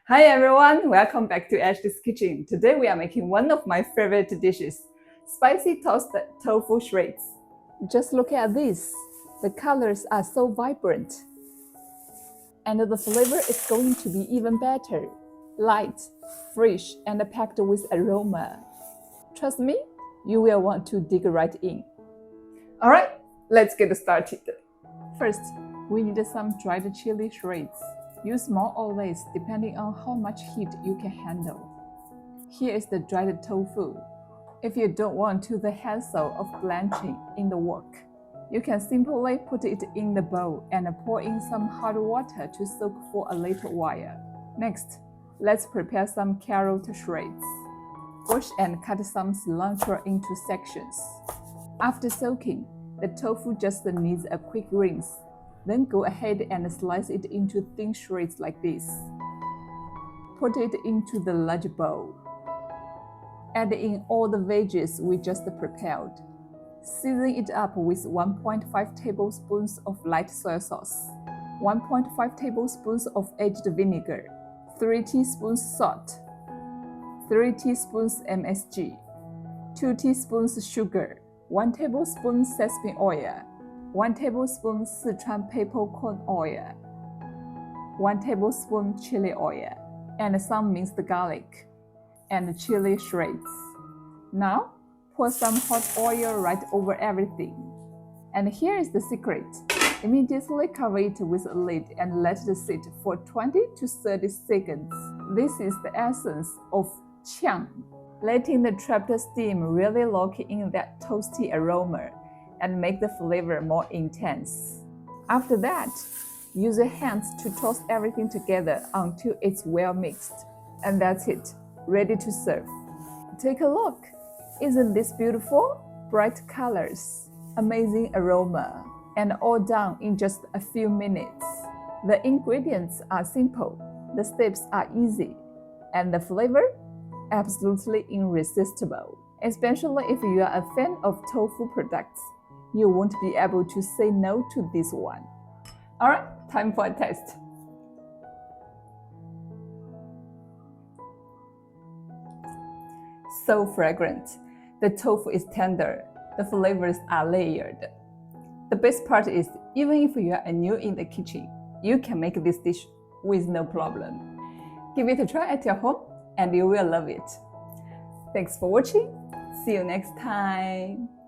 Hi everyone, welcome back to Ashley's Kitchen. Today we are making one of my favorite dishes, Spicy Tossed Tofu Shreds. Just look at this. The colors are so vibrant. And the flavor is going to be even better. Light, fresh, and packed with aroma. Trust me, you will want to dig right in. Alright, let's get started. First, we need some dried chili shreds. Use more or less depending on how much heat you can handle. Here is the dried tofu. If you don't want to the hassle of blanching in the wok, you can simply put it in the bowl and pour in some hot water to soak for a little while. Next, let's prepare some carrot shreds. Wash and cut some cilantro into sections. After soaking, the tofu just needs a quick rinse. Then go ahead and slice it into thin shreds like this. Put it into the large bowl. Add in all the veggies we just prepared. Season it up with 1.5 tablespoons of light soy sauce, 1.5 tablespoons of aged vinegar, 3 teaspoons salt, 3 teaspoons MSG, 2 teaspoons sugar, 1 tablespoon sesame oil, 1 tablespoon Sichuan peppercorn oil, 1 tablespoon chili oil, and some minced garlic, and chili shreds. Now, pour some hot oil right over everything. And here is the secret. Immediately cover it with a lid and let it sit for 20 to 30 seconds. This is the essence of qiàng, letting the trapped steam really lock in that toasty aroma and make the flavor more intense. After that, use your hands to toss everything together until it's well mixed. And that's it, ready to serve. Take a look. Isn't this beautiful? Bright colors, amazing aroma, and all done in just a few minutes. The ingredients are simple, the steps are easy, and the flavor? Absolutely irresistible. Especially if you are a fan of tofu products, you won't be able to say no to this one. Alright, time for a taste. So fragrant. The tofu is tender. The flavors are layered. The best part is, even if you are new in the kitchen, you can make this dish with no problem. Give it a try at your home and you will love it. Thanks for watching. See you next time.